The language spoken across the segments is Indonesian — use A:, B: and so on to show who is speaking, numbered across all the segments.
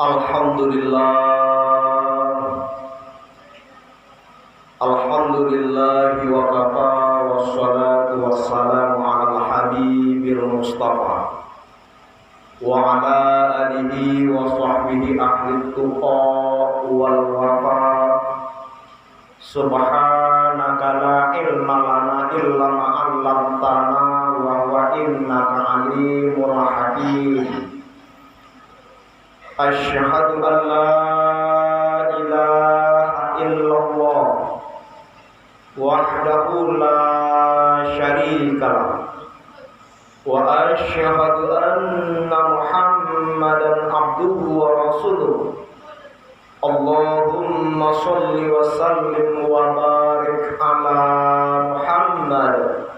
A: Alhamdulillahi wa kafa wassalatu wassalamu ala habibil mustafa wa ala alihi wa sahbihi ahli tuqa wal wafa. Subhanaka la ilma lana illa ma 'allamtana wa innaka alimul hakim. Asyhadu an la ilaha illallah wahdahu la syarika lah wa asyhadu anna Muhammadan abduhu wa rasuluh. Allahumma sholli wa sallim wa barik ala Muhammad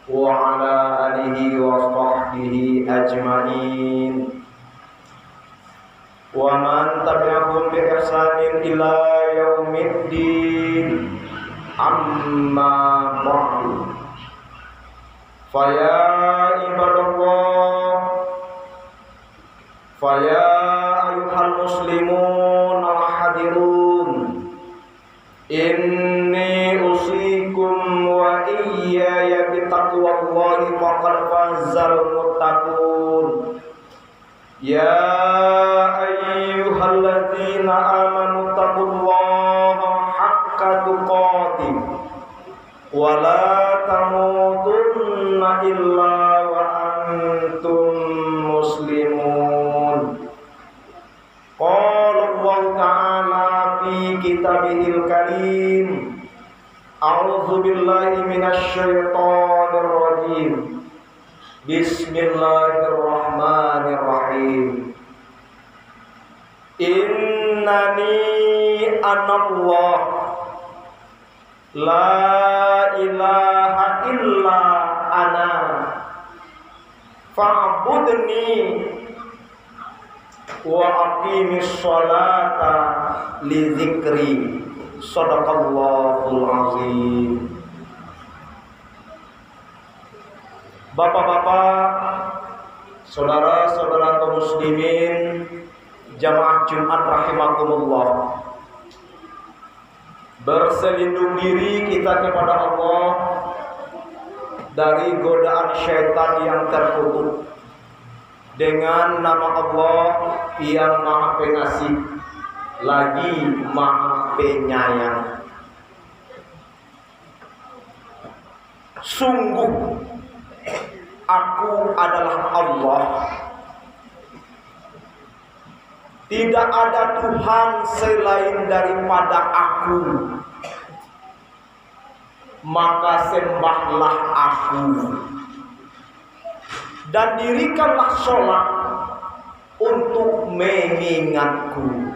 A: wa ala alihi wa sahbihi ajma'in wa man tabi'ahum bi ihsanin ila yaumiddin. Amma ba'du. Faya ibadallah, faya ayuhal muslimun al-hadirun, inni usikum wa iyaya bitaqwallahi faqad fazal muttaqun. Ya ayyuhalladzina amanu taqullaha haqqa tuqatih wa la tamutunna illa wa antum muslimun. Qala Allah ta'ala fi kitabihil karim, a'udzu billahi minasy syaithanir rajim. Bismillahirrahmanirrahim. Innani anallah la ilaha illa ana fa'budni wa aqimis sholata li dzikri. Shadaqallahul azim. Bapak-bapak, saudara-saudara kaum muslimin jamaah Jumat rahimakumullah, berselindung diri kita kepada Allah dari godaan syaitan yang terkutuk dengan nama Allah yang Maha Pengasih lagi Maha Penyayang. Sungguh aku adalah Allah, tidak ada Tuhan selain daripada aku, maka sembahlah aku dan dirikanlah sholat untuk mengingatku.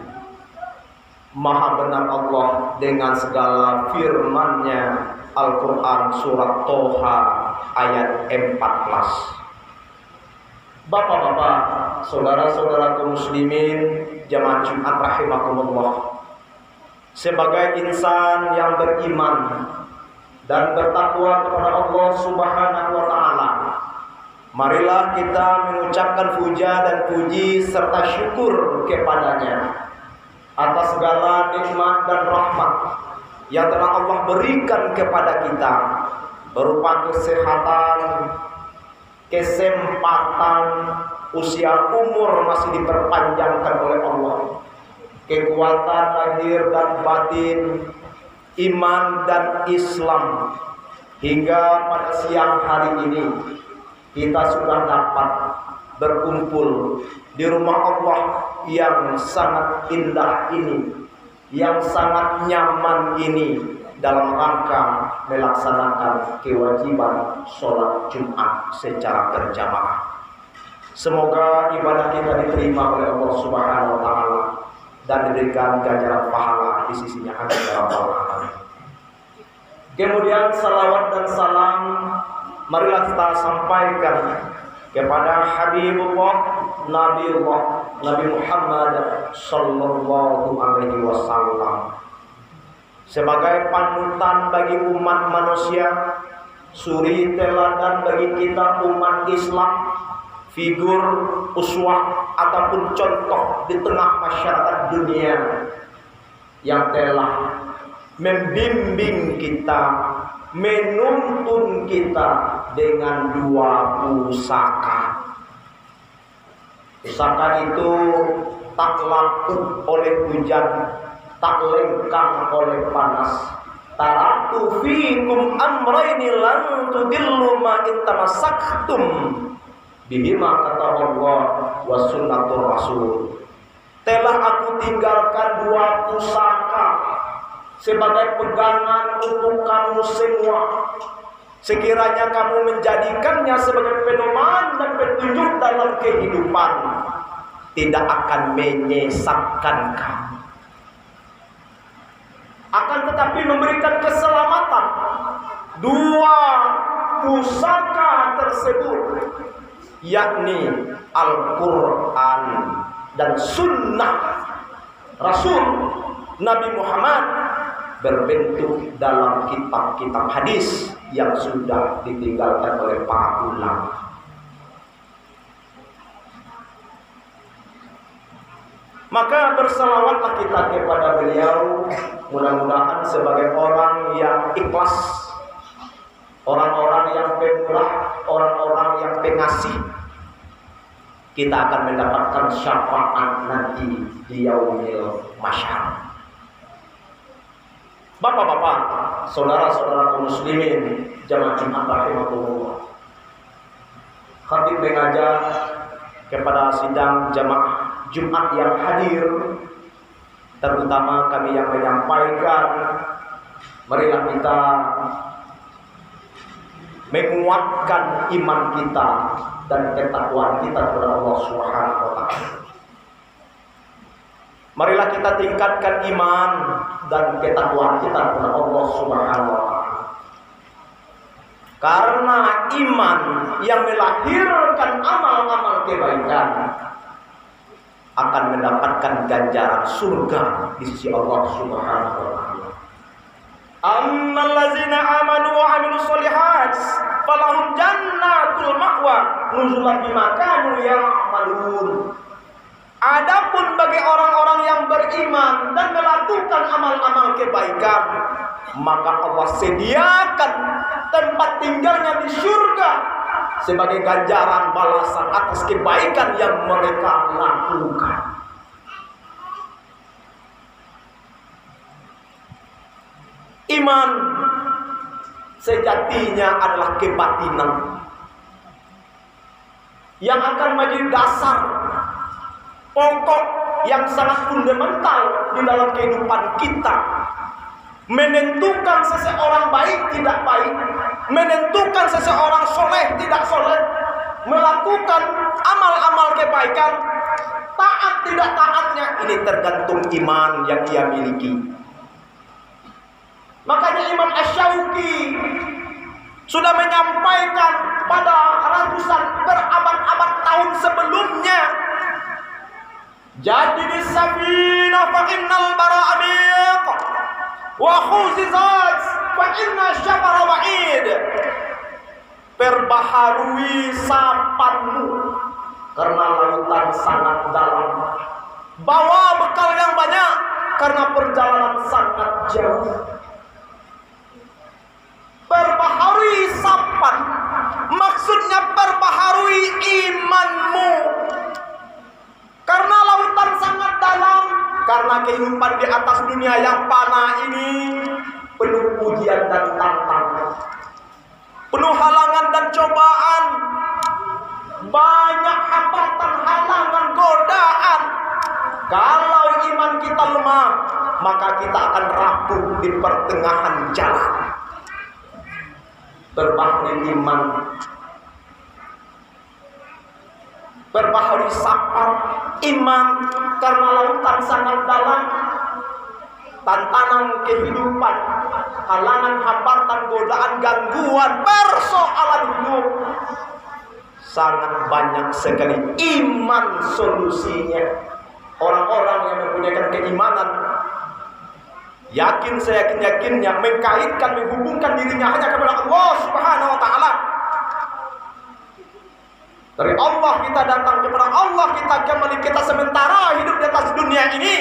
A: Maha benar Allah dengan segala firman-Nya. Al-Quran surat Toha ayat 14. Bapak-bapak, saudara-saudara kaum muslimin jamaah Jumat rahimakumullah, sebagai insan yang beriman dan bertakwa kepada Allah Subhanahu wa taala, marilah kita mengucapkan puja dan puji serta syukur kepadanya atas segala nikmat dan rahmat yang telah Allah berikan kepada kita, berupa kesehatan, kesempatan, usia umur masih diperpanjangkan oleh Allah, kekuatan lahir dan batin, iman dan Islam, hingga pada siang hari ini kita sudah dapat berkumpul di rumah Allah yang sangat indah ini, yang sangat nyaman ini, dalam rangka melaksanakan kewajiban sholat Jumat secara berjamaah. Semoga ibadah kita diterima oleh Allah Subhanahu wa taala dan diberikan ganjaran pahala di sisinya. Amin ya rabbal alamin. Kemudian salawat dan salam marilah kita sampaikan kepada Habibullah Nabi Muhammad sallallahu alaihi wasallam sebagai panutan bagi umat manusia, suri teladan bagi kita umat Islam, figur uswah ataupun contoh di tengah masyarakat dunia yang telah membimbing kita, menuntun kita dengan dua pusaka. Pusaka itu tak lapuk oleh hujan, tak lengkang oleh panas. Taraktu fikum amrayni lan tudillu ma in tamassaktum bihima, kata Allah wa sunnatur rasul. Telah aku tinggalkan dua pusaka sebagai pegangan untuk kamu semua. Sekiranya kamu menjadikannya sebagai pedoman dan petunjuk dalam kehidupan, tidak akan menyesatkan kamu, akan tetapi memberikan keselamatan. Dua pusaka tersebut, yakni Al-Quran dan Sunnah Rasul Nabi Muhammad, berbentuk dalam kitab-kitab hadis yang sudah ditinggalkan oleh para ulama. Maka berselawatlah kita kepada beliau, mudah-mudahan sebagai orang yang ikhlas, orang-orang yang pemurah, orang-orang yang pengasih, kita akan mendapatkan syafaat nanti di yaumil masyar. Bapak-bapak, saudara-saudara kaum muslimin, jamaah Jumat rahimakumullah. Khatib mengajak kepada sidang jamaah Jumat yang hadir, terutama kami yang menyampaikan, marilah kita menguatkan iman kita dan ketakwaan kita kepada Allah Subhanahu wa taala. Marilah kita tingkatkan iman dan ketakwaan kita kepada Allah Subhanahu wa taala. Karena iman yang melahirkan amal-amal kebaikan akan mendapatkan ganjaran surga di sisi Allah Subhanahu wa taala. Ammal ladzina amanu wa 'amilus sholihat falahum jannatul ma'wa nuzulan bima kanu ya'malun. Adapun bagi orang-orang yang beriman dan melakukan amal-amal kebaikan, maka Allah sediakan tempat tinggalnya di surga sebagai ganjaran balasan atas kebaikan yang mereka lakukan. Iman sejatinya adalah kebatinan yang akan menjadi dasar pokok yang sangat fundamental di dalam kehidupan kita, menentukan seseorang baik tidak baik, menentukan seseorang soleh tidak soleh, melakukan amal-amal kebaikan, taat tidak taatnya, ini tergantung iman yang ia miliki. Makanya Imam Asy-Syauqi sudah menyampaikan pada ratusan berabad-abad tahun sebelumnya, jadi di safina fa innal bara'amiq wa khuzizat fa inna syafara wa'id. Perbaharui sapanmu karena lautan sangat dalam, bawa bekal yang banyak karena perjalanan sangat jauh. Perbaharui sapan, maksudnya perbaharui imanmu, karena lautan sangat dalam, karena kehidupan di atas dunia yang fana ini penuh ujian dan tantangan, penuh halangan dan cobaan, banyak hambatan, halangan, godaan. Kalau iman kita lemah, maka kita akan rapuh di pertengahan jalan. Berbaharui iman, berbaharui sapan iman, karena lautan sangat dalam, tantangan kehidupan, halangan, hambatan, godaan, gangguan, persoalan hidup sangat banyak sekali. Iman solusinya. Orang-orang yang mempunyai keimanan, yakin seyakin-yakinnya, mengkaitkan, menghubungkan dirinya hanya kepada Allah Subhanahu wa taala. Dari Allah kita datang, kepada Allah kita kembali. Kita sementara hidup di atas dunia ini.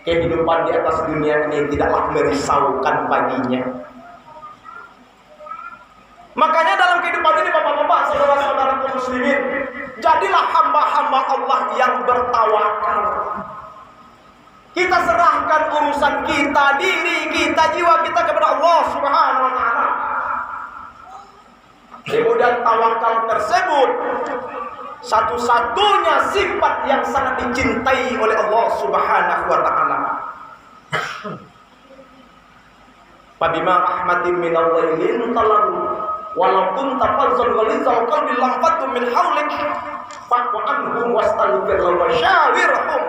A: Kehidupan di atas dunia ini tidaklah merisaukan baginya. Makanya dalam kehidupan ini bapak-bapak, saudara-saudara kaum muslimin, jadilah hamba-hamba Allah yang bertawakal. Kita serahkan urusan kita, diri kita, jiwa kita kepada Allah Subhanahu wa taala. Kemudian tawakal tersebut satu-satunya sifat yang sangat dicintai oleh Allah Subhanahu wa taala. Fabima rahmatin minallahi lintalahu walau kunta fazzan ghalizal qalbi lamfaddu min hawlik fa'fu anhum wastaghfir lahum wa syawirhum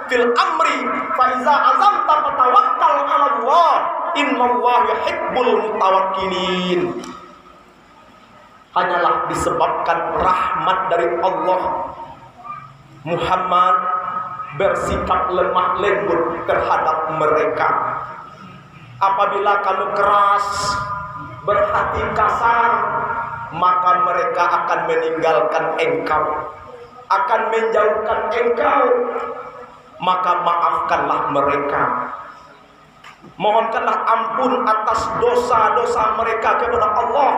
A: fil amri fa iza azamta fatawakkal 'ala Allah innallaha yuhibbul mutawakkilin. Hanyalah disebabkan rahmat dari Allah, Muhammad bersikap lemah lembut terhadap mereka. Apabila kamu keras, berhati kasar, maka mereka akan meninggalkan engkau, akan menjauhkan engkau. Maka maafkanlah mereka, mohonkanlah ampun atas dosa-dosa mereka kepada Allah.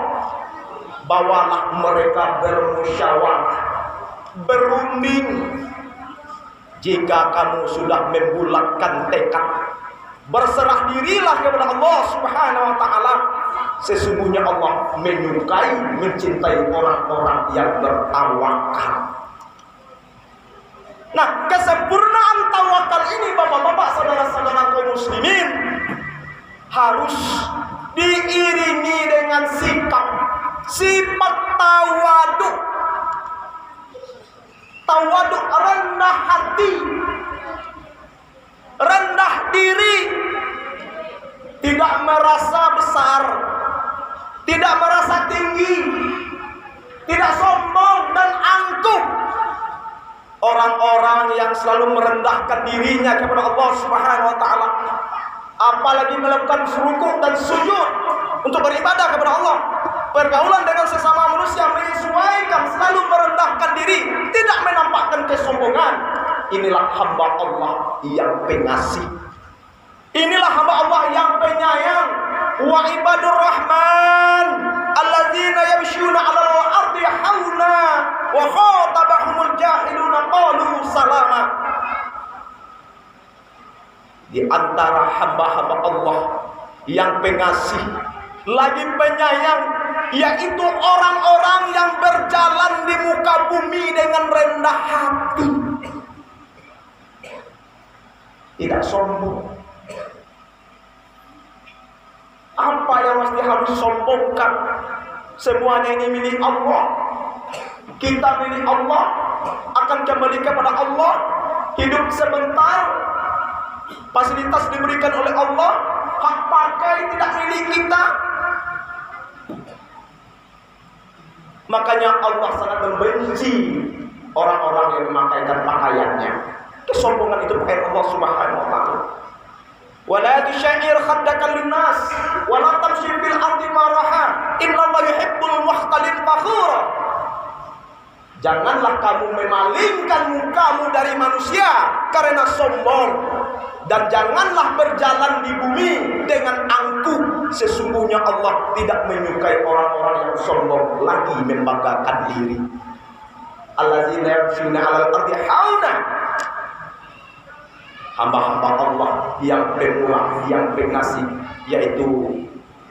A: Bawalah mereka bermusyawarah, berunding. Jika kamu sudah membulatkan tekad, berserah dirilah kepada Allah Subhanahu wa taala. Sesungguhnya Allah menyukai, mencintai orang-orang yang bertawakal. Nah, kesempurnaan tawakal ini bapak-bapak, saudara-saudara kaum muslimin, harus diiringi dengan sifat tawaduk. Tawaduk, rendah hati, rendah diri, tidak merasa besar, tidak merasa tinggi, tidak sombong dan angkuh. Orang-orang yang selalu merendahkan dirinya kepada Allah Subhanahu wa taala, apalagi melakukan rukuk dan sujud untuk beribadah kepada Allah, pergaulan dengan sesama manusia menyesuaikan, selalu merendahkan diri, tidak menampakkan kesombongan. Inilah hamba Allah yang pengasih. Inilah hamba Allah yang penyayang. Wa ibadur rahman alladzina yamshuna 'alal ardi hauna wa khatabahumul jahiluna qalu salama. Di antara hamba-hamba Allah yang pengasih lagi penyayang, yaitu orang-orang yang berjalan di muka bumi dengan rendah hati, tidak sombong. Apa yang mesti harus sombongkan? Semuanya ini milik Allah. Kita milik Allah, akan kembali kepada Allah. Hidup sebentar, fasilitas diberikan oleh Allah, hak pakai tidak milik kita. Makanya Allah sangat membenci orang-orang yang memakaikan pakaiannya. Kesombongan itu pakaian Allah Subhanahu wa taala. Wala tusyair khaddaka linnas wala tamshi fil ardi maraha innallaha yuhibbul muhtalin fakhura. Janganlah kamu memalingkan mukamu dari manusia karena sombong, dan janganlah berjalan di bumi dengan angkuh. Sesungguhnya Allah tidak menyukai orang-orang yang sombong lagi membanggakan diri. Allazina yamshuna 'alal ardi hauna. Hamba-hamba Allah yang pemurah, yang pengasih, yaitu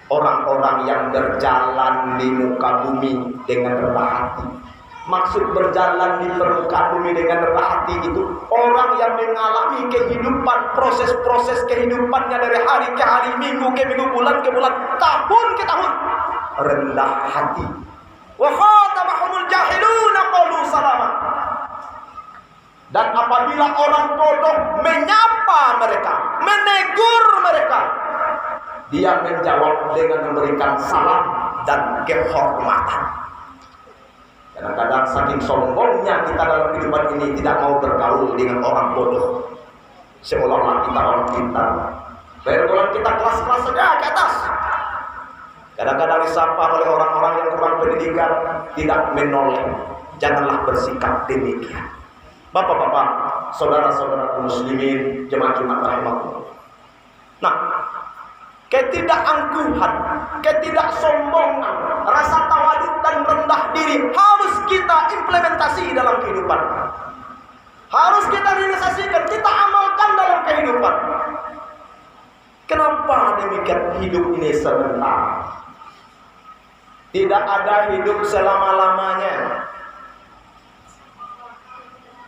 A: orang-orang yang berjalan di muka bumi dengan rendah hati. Maksud berjalan di permukaan bumi dengan rendah hati itu orang yang mengalami kehidupan, proses-proses kehidupannya dari hari ke hari, minggu ke minggu, bulan ke bulan, tahun ke tahun, rendah hati. Wa khatabahumul jahiluna qalu salama. Dan apabila orang bodoh menyapa mereka, menegur mereka, dia menjawab dengan memberikan salam dan kehormatan. Kadang-kadang saking sombongnya kita dalam kehidupan ini tidak mau bergaul dengan orang bodoh. Seolah-olah kita orang pintar. Pergaulan kita kelas-kelas saja ke atas. Kadang-kadang disapa oleh orang-orang yang kurang pendidikan, tidak menoleh. janganlah bersikap demikian. Bapak-bapak, saudara-saudara muslimin, jemaah Jumat rahimakumullah. Nah, ketidakangkuhan, ketidaksombongan, rasa tawadhu dan rendah diri harus kita implementasi dalam kehidupan. Harus kita realisasikan, kita amalkan dalam kehidupan. Kenapa demikian? Hidup ini sebentar. Tidak ada hidup selama-lamanya.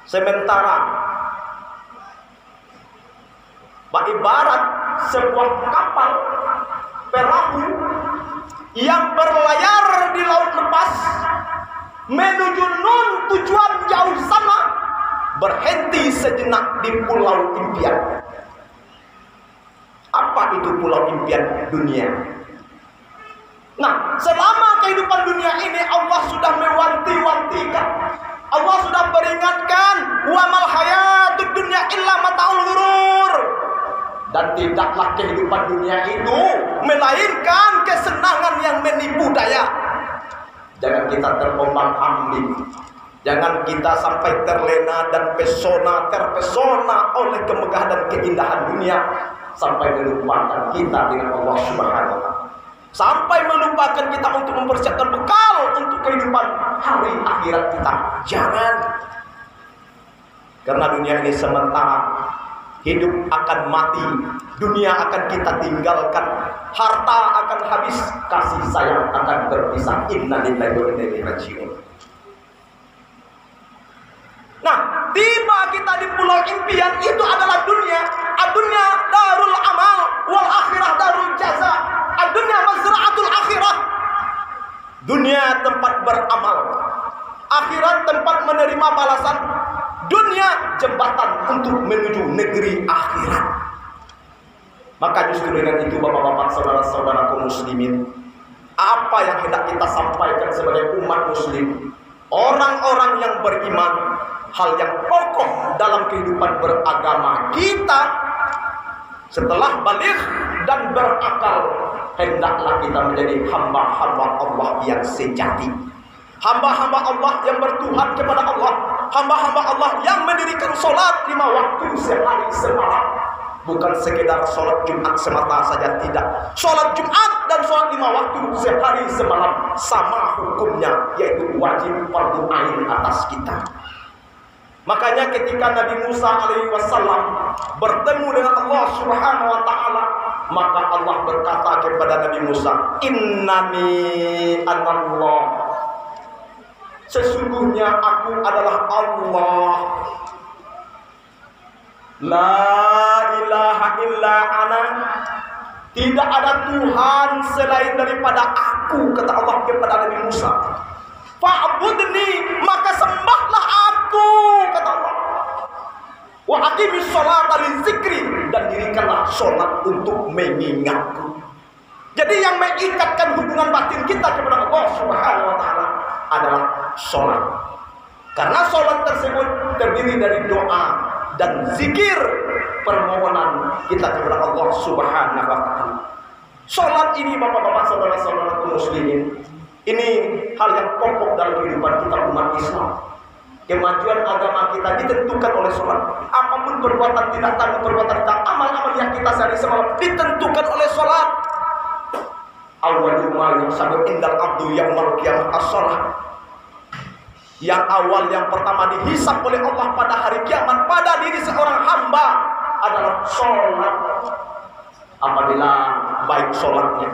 A: Sementara. Ibarat sebuah kapal perahu yang berlayar di laut lepas menuju nun tujuan jauh sana, berhenti sejenak di pulau impian. Apa itu pulau impian? Dunia. Nah, selama kehidupan dunia ini Allah sudah mewanti-wantikan, Allah sudah peringatkan, wa mal hayatud dunya illa mataul ghurur. Dan tidaklah kehidupan dunia itu melainkan kesenangan yang menipu daya. Jangan kita terombang-ambing, jangan kita sampai terlena dan terpesona oleh kemegahan dan keindahan dunia, sampai melupakan kita dengan Allah Subhanahu wa Ta'ala, sampai melupakan kita untuk mempersiapkan bekal untuk kehidupan hari akhirat kita. Jangan, karena dunia ini sementara. Hidup akan mati, dunia akan kita tinggalkan, harta akan habis, kasih sayang akan berpisah. Inna lillahi wa inna ilaihi raji'un. Nah, tiba kita di pulau impian, itu adalah dunia. Ad-dunya darul amal, wal akhirah darul jaza. Ad-dunya mazra'atul akhirah. Dunia tempat beramal, akhirat tempat menerima balasan. Dunia jembatan untuk menuju negeri akhirat. Maka justru dengan itu, bapak-bapak, saudara-saudara kaum muslimin, apa yang hendak kita sampaikan sebagai umat muslim, orang-orang yang beriman, hal yang pokok dalam kehidupan beragama kita setelah baligh dan berakal, hendaklah kita menjadi hamba-hamba Allah yang sejati, hamba-hamba Allah yang bertuhan kepada Allah, hamba-hamba Allah yang mendirikan sholat 5 waktu sehari semalam. Bukan sekedar sholat Jumat semata saja, tidak. Sholat Jumat dan sholat 5 waktu sehari semalam sama hukumnya, yaitu wajib fardu ain atas kita. Makanya ketika Nabi Musa alaihi wasallam bertemu dengan Allah Subhanahu wa Ta'ala, maka Allah berkata kepada Nabi Musa, innani anallah, sesungguhnya aku adalah Allah, la ilaha illa ana, tidak ada Tuhan selain daripada aku, kata Allah kepada Nabi Musa. Fa'budni, maka sembahlah aku, kata Allah. Wa aqimis sholata lizikri, dan dirikanlah sholat untuk mengingatku. Jadi yang mengikatkan hubungan batin kita kepada Allah Subhanahu wa Ta'ala adalah sholat. Karena sholat tersebut terdiri dari doa dan zikir permohonan kita kepada Allah Subhanahu wa Ta'ala. Sholat ini, bapak-bapak, saudara-saudara muslimin, ini hal yang pokok dalam kehidupan kita umat Islam. Kemajuan agama kita ditentukan oleh sholat. Apapun perbuatan tidak tanggung perbuatan kita, amal-amal yang kita sehari semalam ditentukan oleh sholat. Awwalu ma yuhsabu indal abdu yaumul qiyamah as-shalah. Yang awal, yang pertama dihisab oleh Allah pada hari kiamat pada diri seorang hamba adalah sholat. Apabila baik sholatnya,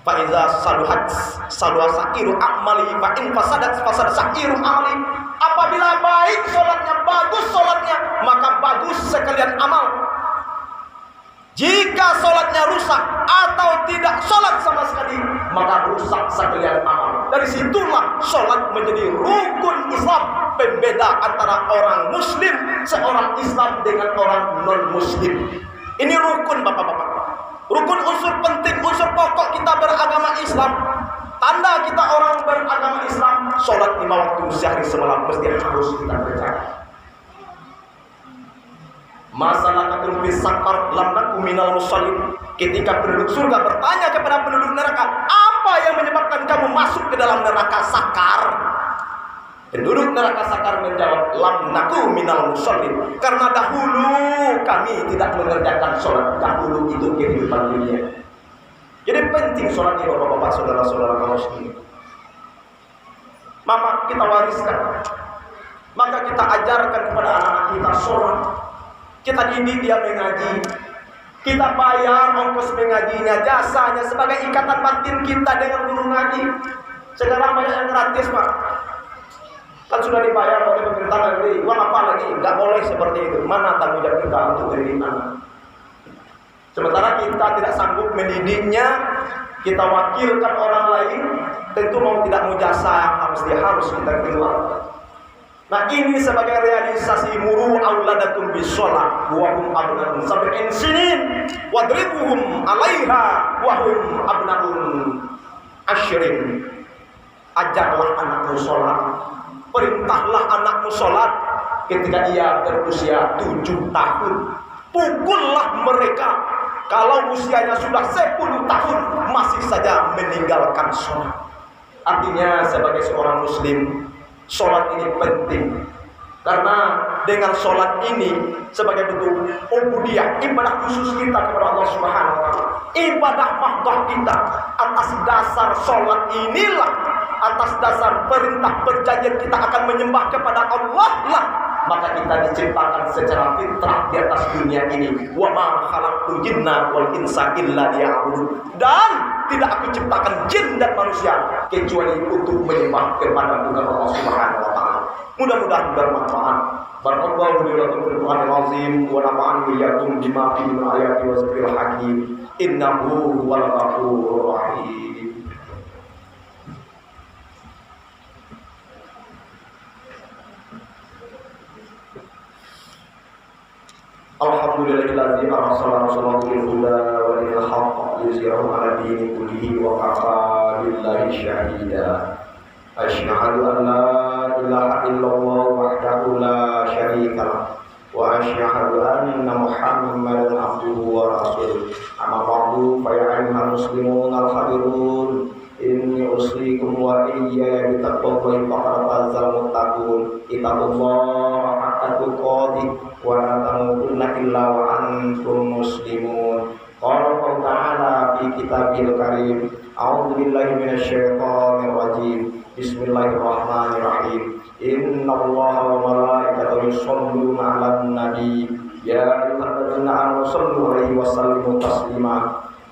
A: faiza saluhat saluha sa'iru amali, fa in fasadat fasad sa'iru amali. Apabila baik sholatnya, bagus sholatnya, maka bagus sekalian amal. Jika sholatnya rusak atau tidak sholat sama sekali, maka rusak sekalian amal. Dari situlah sholat menjadi rukun Islam, pembeda antara orang muslim, seorang Islam dengan orang non-muslim. Ini rukun, bapak-bapak. Rukun, unsur penting, unsur pokok kita beragama Islam. Tanda kita orang beragama Islam, sholat 5 waktu sehari semalam mesti harus kita kerjakan. Masalah katul bisakar lam nakum minal musallin. Ketika penduduk surga bertanya kepada penduduk neraka, apa yang menyebabkan kamu masuk ke dalam neraka sakar? Penduduk neraka sakar menjawab, lam naku minal musallin, karena dahulu kami tidak mengerjakan sholat. Dahulu itu kehidupan dunia. Jadi penting sholat ini bapak-bapak, saudara-saudara kaum muslimin. Maka kita wariskan, maka kita ajarkan kepada anak-anak kita sholat. Kita didik dia mengaji, kita bayar ongkos mengajinya, jasanya sebagai ikatan batin kita dengan guru ngaji. Sekarang banyak yang gratis, Pak. Kan sudah dibayar oleh pemerintah negeri, uang apa lagi? Nggak boleh seperti itu. Mana tanggung jawab kita untuk mendidik anak? Sementara kita tidak sanggup mendidiknya, kita wakilkan orang lain, tentu mau tidak mau jasa yang harus kita keluarkan. Nah ini sebagai realisasi muru auladakum bisolah wa hum abnaun sab'in sinin wadribuhum 'alaiha wa hum abnaun asyrin. Ajarlah anakmu sholat, perintahlah anakmu sholat ketika ia berusia 7 tahun. Pukullah mereka kalau usianya sudah 10 tahun masih saja meninggalkan sholat. Artinya sebagai seorang muslim, sholat ini penting. Karena dengan sholat ini sebagai bentuk ubudiyah, ibadah khusus kita kepada Allah Subhanahu wa taala, ibadah mahdoh kita, atas dasar sholat inilah, atas dasar perintah perjanjian kita akan menyembah kepada Allah lah, maka kita diciptakan secara fitrah di atas dunia ini. Wa ma khalaqtul jinna wal insa illa liya'budun. Dan tidak aku ciptakan jin dan manusia kecuali untuk menyembah kepada Allah Subhanahu wa taala. Mudah-mudahan bermanfaat. Barakallahu li wa lakum fil Qur'anil azim wa nafa'ani wa iyyakum bima fihi min ayati wa zikril hakim. Innahu huwal ghafurur rahim. Alhamdulillahilladzi arsala rasulahu bil huda wa dinil haqq liyuzhirahu 'ala dini kullihi wa kafa billahi shahida. Asyhadu an la ilaha illallah wahdahu la syarika lah wa asyhadu anna Muhammadan abduhu wa rasuluh. Amma ba'du fa ya ayyuhal muslimun al-hadirun, inni usikum wa iyaya bitaqwallahi faqad fazal muttaqun. Ittaqullaha haqqa tuqatih wa la tamutunna illa wa antum muslimun. Qala Allah ta'ala fi kitabil karim, a'udzu billahi minasyaitonir rajim. Bismillahirrahmanirrahim. Innallaha wa malaikatahu yusholluna 'alan nabi, ya ayyuhalladzina amanu shallu 'alaihi wa sallimu taslima.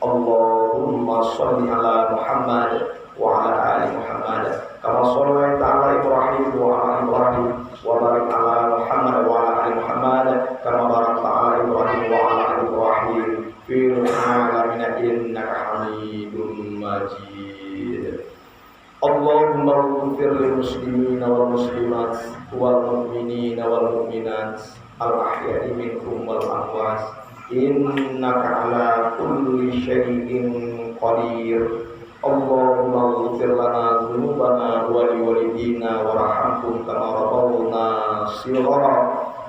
A: Allahumma shalli 'ala Muhammad wa 'ala ali Muhammad kama shallaita 'ala Ibrahim wa 'ala Ibrahim wa barik 'ala Muhammad wa 'ala ali Muhammad kama barakta 'ala Ibrahim wa 'ala ali Ibrahim fil 'alamin innaka Hamidum Majid. Allahumma ighfir lil muslimina wal muslimat wal mu'minina wal mu'minat al ahya'i minhum wal amwat innaka ala kulli syai'in qadir. Allahumma ighfir lana dzunubana wa li walidina warhamhum kama rabbawna shighara.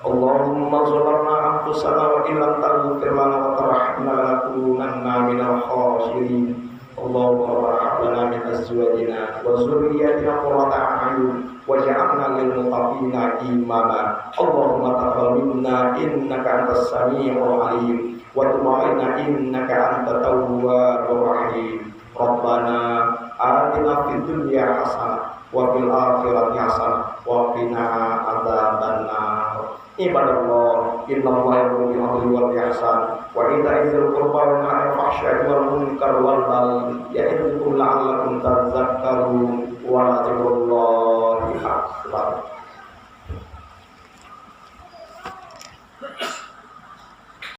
A: Allahumma zalamna anfusana wa illam taghfir lana wa tarhamna lanakunanna minal khasirin. Allahumma rabbana min azwajina wa dzurriyyatina qurrata a'yun waj'alna lil muttaqina imama. Allahumma taqabbal minna innaka antas samii'ul 'aliim wa tub 'alaina innaka antat tawwabur rahim. Rabbana atina fid dunya hasanah wa fil akhirati hasanah wa qina adzabannar. Ibadallah, innallaha ya'muru bil 'adli wal ihsan wa ita'i dzil qurba wa yanha 'anil fahsya'i wal munkar wal baghi ya'idukum la'allakum tadhakkarun.